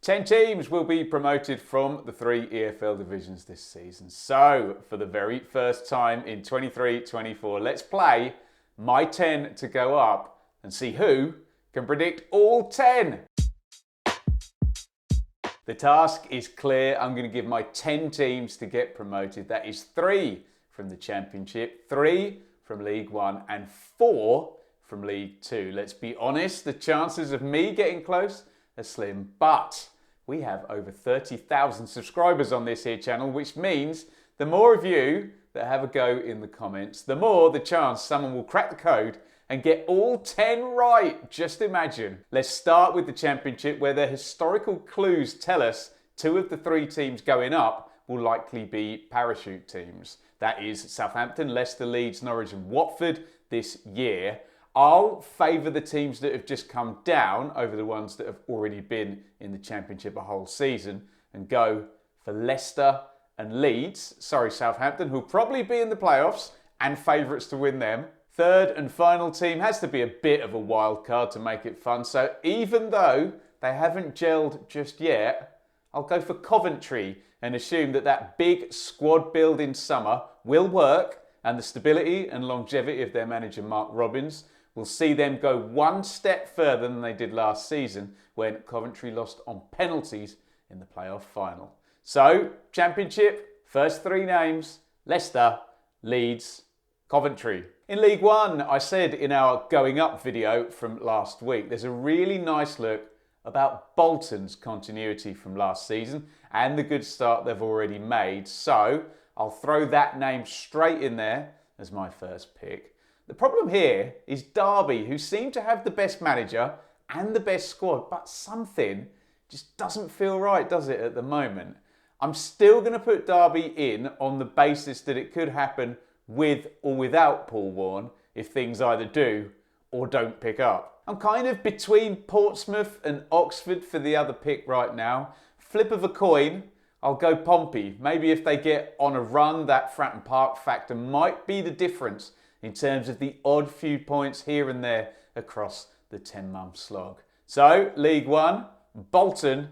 10 teams will be promoted from the 3 EFL divisions this season. So, for the very first time in 23-24, let's play my 10 to go up and see who can predict all 10. The task is clear. I'm going to give my 10 teams to get promoted. That is 3 from the Championship, 3 from League One and 4 from League Two. Let's be honest, the chances of me getting close are slim, but we have over 30,000 subscribers on this here channel, which means the more of you that have a go in the comments, the more the chance someone will crack the code and get all 10 right. Just imagine. Let's start with the Championship, where the historical clues tell us 2 of the 3 teams going up will likely be parachute teams. That is Southampton, Leicester, Leeds, Norwich and Watford this year. I'll favour the teams that have just come down over the ones that have already been in the Championship a whole season and go for Leicester and Leeds. Sorry, Southampton, who'll probably be in the playoffs and favourites to win them. Third and final team has to be a bit of a wild card to make it fun. So even though they haven't gelled just yet, I'll go for Coventry and assume that that big squad build in summer will work, and the stability and longevity of their manager Mark Robins will see them go one step further than they did last season when Coventry lost on penalties in the playoff final. So, Championship, first 3 names, Leicester, Leeds, Coventry. In League One, I said in our Going Up video from last week, there's a really nice look about Bolton's continuity from last season and the good start they've already made. So, I'll throw that name straight in there as my first pick. The problem here is Derby, who seem to have the best manager and the best squad, but something just doesn't feel right, does it, at the moment? I'm still going to put Derby in on the basis that it could happen with or without Paul Warne if things either do or don't pick up. I'm kind of between Portsmouth and Oxford for the other pick right now. Flip of a coin, I'll go Pompey. Maybe if they get on a run, that Fratton Park factor might be the difference in terms of the odd few points here and there across the 10-month slog. So, League One, Bolton,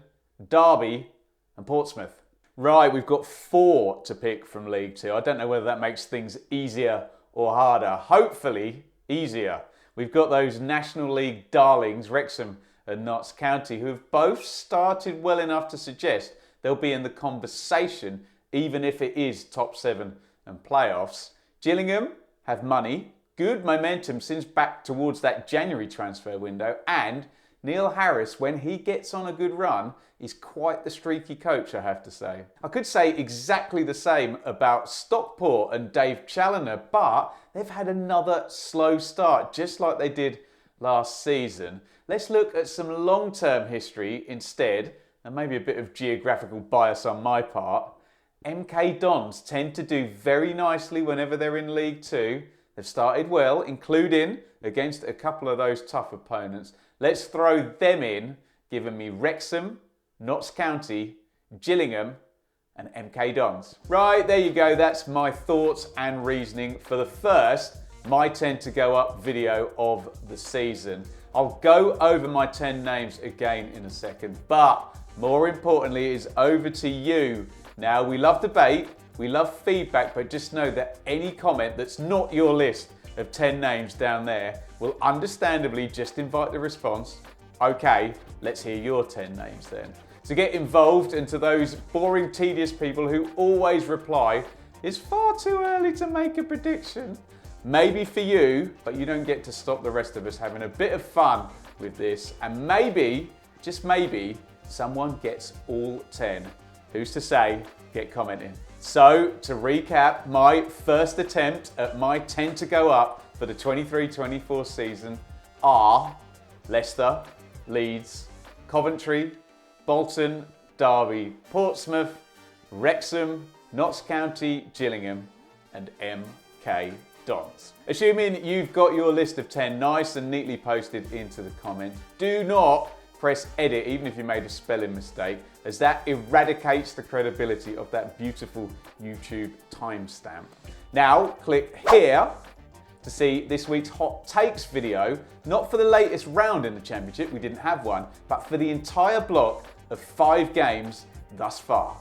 Derby and Portsmouth. Right, we've got 4 to pick from League Two. I don't know whether that makes things easier or harder. Hopefully, easier. We've got those National League darlings, Wrexham and Notts County, who have both started well enough to suggest they'll be in the conversation, even if it is top 7 and playoffs. Gillingham have money, good momentum since back towards that January transfer window, and Neil Harris, when he gets on a good run, is quite the streaky coach, I have to say. I could say exactly the same about Stockport and Dave Challoner, but they've had another slow start, just like they did last season. Let's look at some long-term history instead, and maybe a bit of geographical bias on my part. MK Dons tend to do very nicely whenever they're in League Two. They've started well, including against a couple of those tough opponents. Let's throw them in, giving me Wrexham, Notts County, Gillingham and MK Dons. Right, there you go. That's my thoughts and reasoning for the first My 10 to Go Up video of the season. I'll go over my 10 names again in a second, but more importantly, it's over to you. Now, we love debate, we love feedback, but just know that any comment that's not your list of 10 names down there will understandably just invite the response, okay, let's hear your 10 names then. To get involved, and to those boring, tedious people who always reply, it's far too early to make a prediction. Maybe for you, but you don't get to stop the rest of us having a bit of fun with this, and maybe, just maybe, someone gets all 10. Who's to say? Get commenting. So, to recap, my first attempt at my 10 to go up for the 23-24 season are Leicester, Leeds, Coventry, Bolton, Derby, Portsmouth, Wrexham, Notts County, Gillingham and MK Dons. Assuming you've got your list of 10 nice and neatly posted into the comments, do not press edit even if you made a spelling mistake, as that eradicates the credibility of that beautiful YouTube timestamp. Now click here to see this week's Hot Takes video, not for the latest round in the Championship, we didn't have one, but for the entire block of 5 games thus far.